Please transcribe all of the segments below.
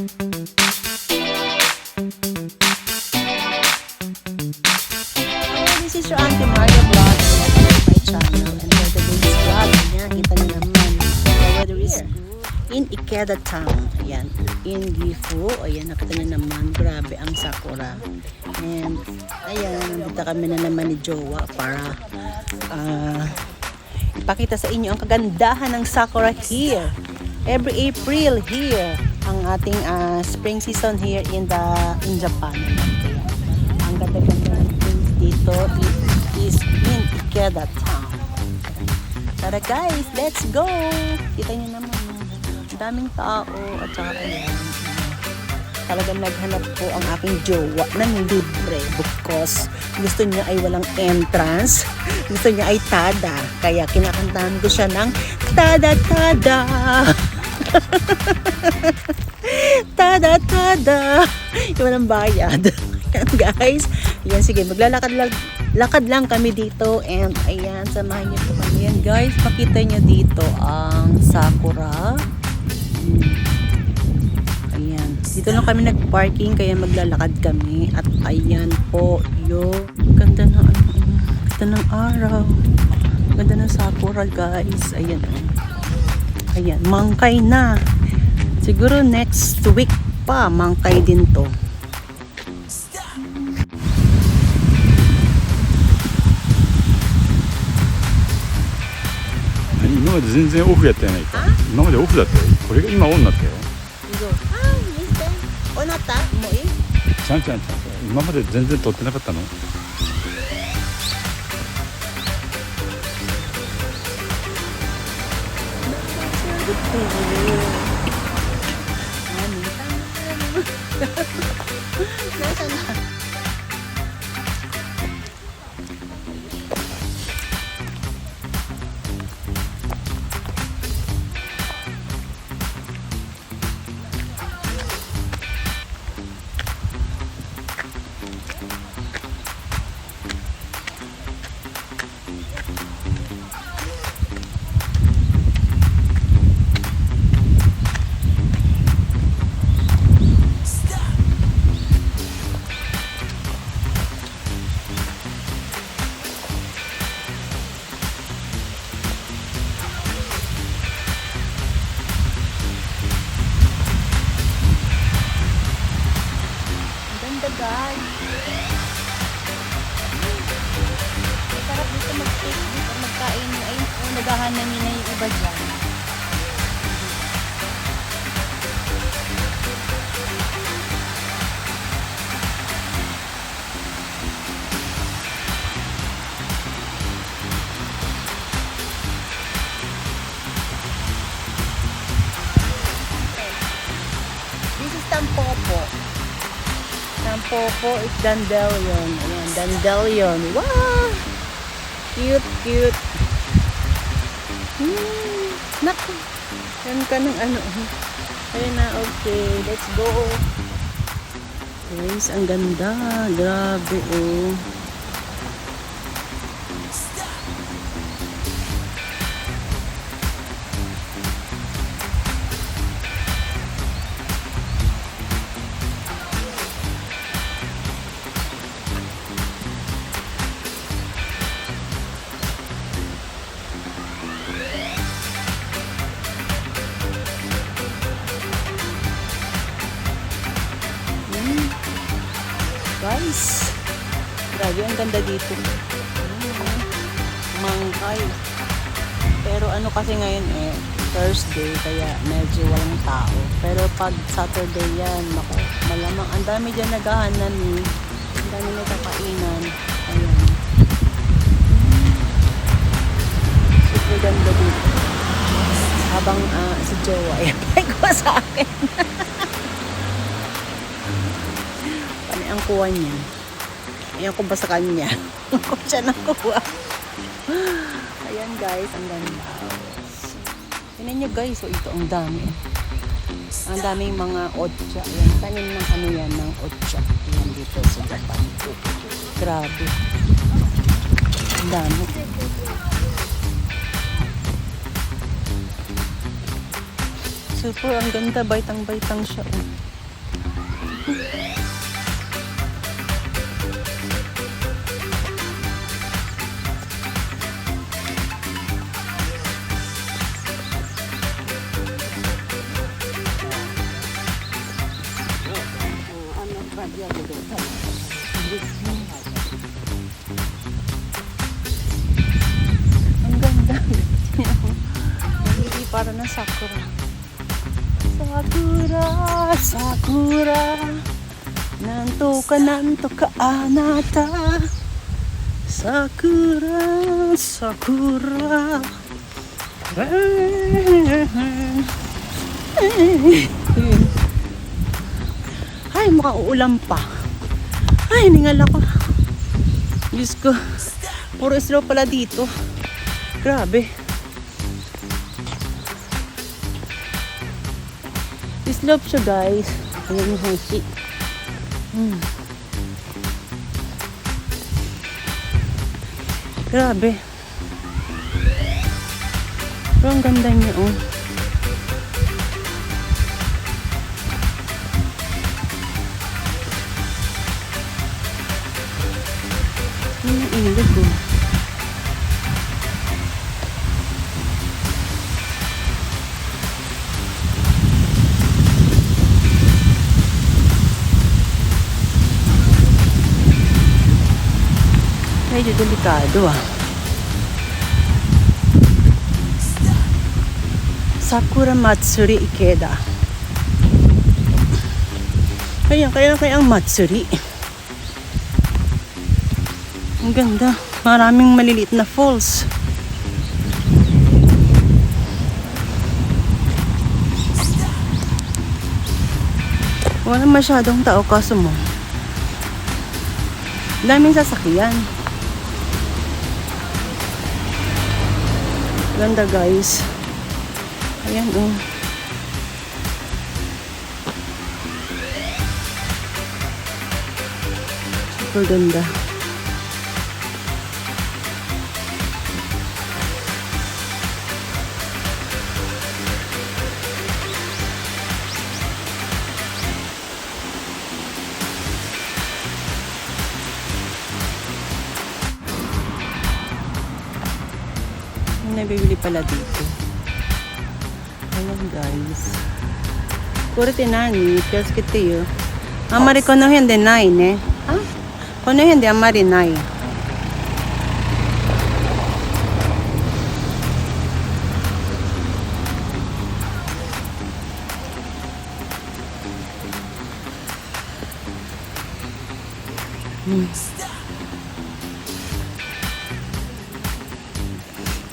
This is your Auntie Maria Vlog. Welcome to my channel. And for today's vlog, ayan, kita niyo naman. The weather is in Ikeda Town. Ayan, in Gifu. Ayan, nakita niyo naman. Grabe ang sakura. And, ayan, nandito kami na naman ni Jowa para ipakita sa inyo ang kagandahan ng sakura here. Every April here, ang ating spring season here in Japan. Kaya, ang ganda-ganda ng things dito, it is in Ikeda Town. Tara guys, let's go! Kita nyo naman, ang daming tao at saka ayan. Talagang naghanap po ang aking jowa ng libre because gusto niya ay walang entrance. Gusto niya ay tada. Kaya kinakantahan ko siya ng tada-tada. Tada-tada. Yung walang bayad. Ayan guys. Ayan, sige, maglalakad lang kami dito. And ayan, samahan niyo po kami. Ayan guys, pakita niyo dito ang sakura. Ayan. Dito lang kami nag-parking kaya maglalakad kami. At ayan po yung ganda ng ganda ng araw. Ganda ng sakura guys. Ayan. Ayan. Mangkay na. Siguro next week pa mangkay din to. 今まで全然オフやったやないか。今までオフだったよ。これが今オンになったよ。ちゃんちゃんちゃん。今まで全然撮ってなかったの。Guys, sarap dito mag-take dito, magkain. Ayun po, naghahanan nyo na yung iba dyan. This is Tampopo. Tampopo is dandelion. Ayan, dandelion. Wow! Cute, cute. Naku. Yan ka ng ano. Ayan na, okay. Let's go. Guys, ang ganda. Grabe, oh. Guys, grabe ang ganda dito. Mangkay. Pero ano kasi ngayon Thursday kaya medyo walang tao. Pero pag Saturday yan, naku, malamang ang dami dyan naghahanan ang dami nagkakainan. Ayan. Super ganda dito. Habang si Jowa ay ko sa akin. Ang kuha niya. Ayan ko ba sa kanya? Kung siya nakuha. Ayan guys, ang ganda. Tingnan nyo guys, so ito ang dami. Ang daming mga otcha. Ayan, tanim ng ano yan, ng otcha. Ayan dito sa Japan. Grabe. Ang dami. Super, ang ganda. Baitang-baitang siya. Ang ganda. Hindi para na sakura. Sakura, sakura. Nanto ka anata. Sakura, sakura. Ay, mukhang uulan pa. Ay, ningal ako. Diyos ko. Puro slow pala dito. Grabe. Slope siya, guys. Ayan yung hangsi. Grabe. Pero ang ganda niya, oh. Ang ilog, oh. Medyo delikado, ah. Sakura Matsuri Ikeda. Kaya ang Matsuri. Ang ganda. Maraming maliliit na falls. Wala masyadong tao kaso mo. Daming sasakyan. Ganda, guys. Ayan, oh. Super ganda. May nabibili pala dito. Ayan, guys. Kurite nani, kiyosuke yo. Amari kono hen de nai ne. Ha? Kono hen de amari nai.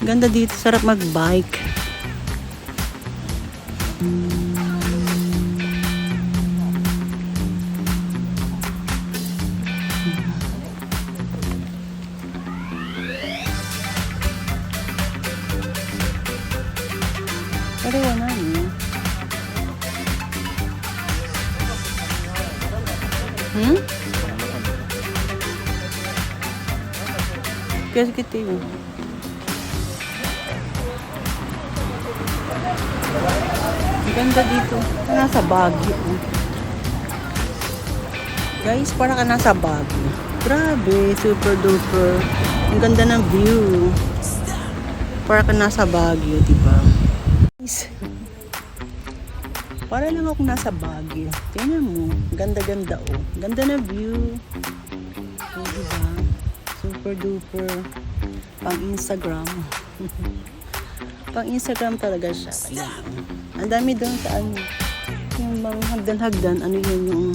Ganda dito, sarap mag-bike. Pero wala niyo. Kasi kita yun. Ganda dito. Nasa Baguio. Guys, parang ka nasa Baguio. Grabe, super duper. Ang ganda ng view. Parang ka nasa Baguio, diba? Guys, para lang ako nasa Baguio. Tingnan mo. Ganda-ganda, oh. Ganda na view. Oh, diba? Super duper. Pang Instagram. Pang Instagram talaga siya. Ayan. Ang dami doon sa ano. Yung mga hagdan-hagdan. Ano yun yung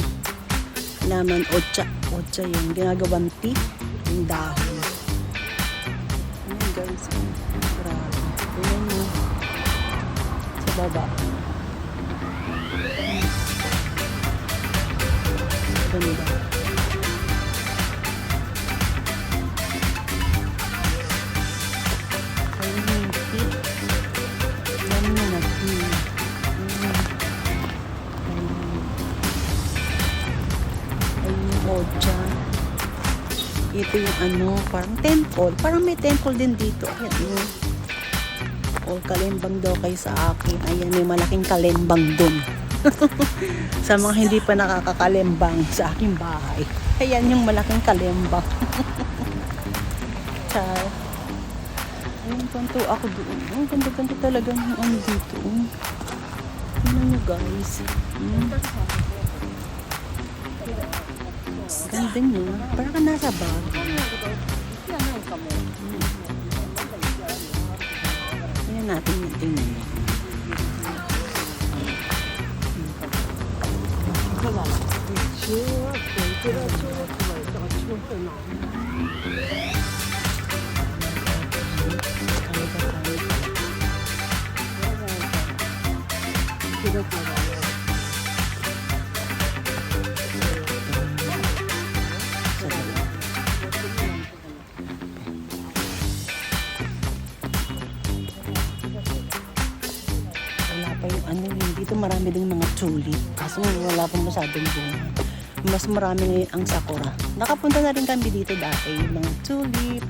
laman. Ocha. Ocha yun. Ginagawan tea. Yung dahon. Ayan, guys. Grabe. Ayan mo. Sa baba. Ganda. Ocha. Ito yung ano, parang temple. Parang may temple din dito. Ayan, yun. All kalembang daw kayo sa akin. Ayan, may malaking kalembang dun. Sa mga hindi pa nakakakalembang sa aking bahay. Ayan yung malaking kalembang. Char. Ayun, kanto ako doon. Ang ganda-ganda talaga ng ano dito. Tingnan nyo guys. Ganda niya. Parang ka nasa bag. Tingnan natin yung tingnan niya. Wala pa yung ano yun. Dito marami ding mga tulip. Kaso wala pa masyadong bunga. Mas marami na ang sakura. Nakapunta na rin kami dito dati. Yung mga tulip,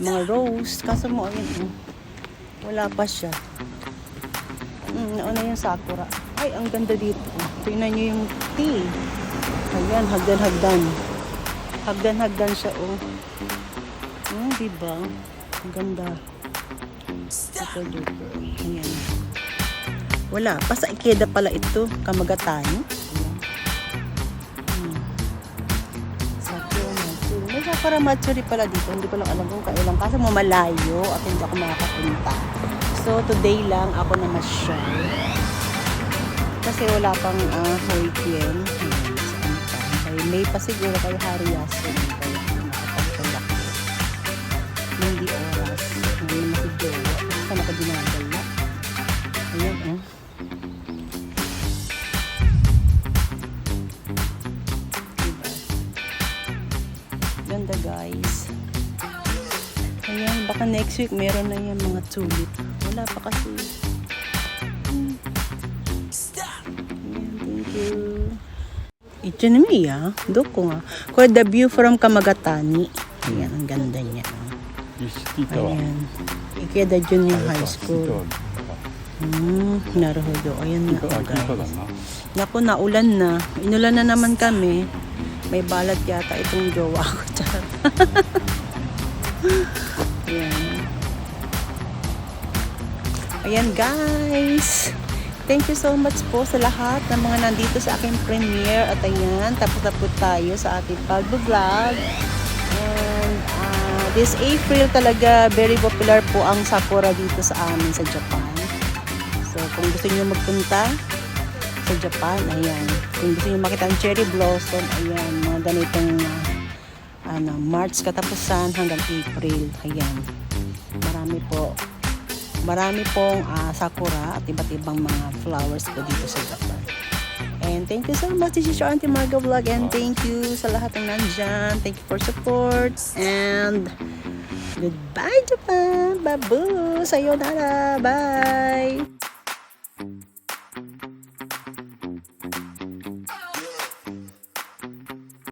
mga rose. Kaso mo, ayun, wala pa siya. Nauna yung sakura. Ay, ang ganda dito. Tingnan nyo yung tea. Ayan, hagdan-hagdan. Hagdan-hagdan siya, oh. Diba? Ang ganda. Super duper. Ayan. Wala. Pa sa Ikeda pala ito. Kamagatani. Sakura Matsuri. May Sakura Matsuri pala dito. Hindi ko lang alam kung kailan. Kasi malayo at hindi ako makakapunta. So, today lang ako na masyal. Kasi wala pang Hoikien. By May pa siguro kay Hariyasu. Kaya nakapagpalak ko. Hindi oras. Ngayon na si Jowa. Kasi ka nakadinadala. Ayan, oh. Diba? Ganda, guys. Ayan, baka next week meron na yan mga tulip. Wala pa kasi. Ayan, thank you. Ichinomiya, doko nga. Ko the view from Kamagatani. Ayan, ang ganda niya. Ayan. Ikeda Junior High School. Naruhodo. Ayan na, guys. Naku, naulan na. Inulan na naman kami. May balat yata itong jowa ko. Ayan. Ayan, guys. Thank you so much po sa lahat ng mga nandito sa aking premiere. At ayan, tapos na po tayo sa ating pag-vlog. And this April talaga, very popular po ang sakura dito sa amin sa Japan. So, kung gusto niyo magpunta sa Japan, ayan. Kung gusto niyo makita ang cherry blossom, ayan, mga ganitong March katapusan hanggang April. Ayan. Marami pong sakura at iba't ibang mga flowers po dito sa Japan. And thank you so much. This is your Auntie Marga Vlog. And thank you sa lahat ng nandyan. Thank you for support. And goodbye, Japan. Babu. Sayonara. Bye.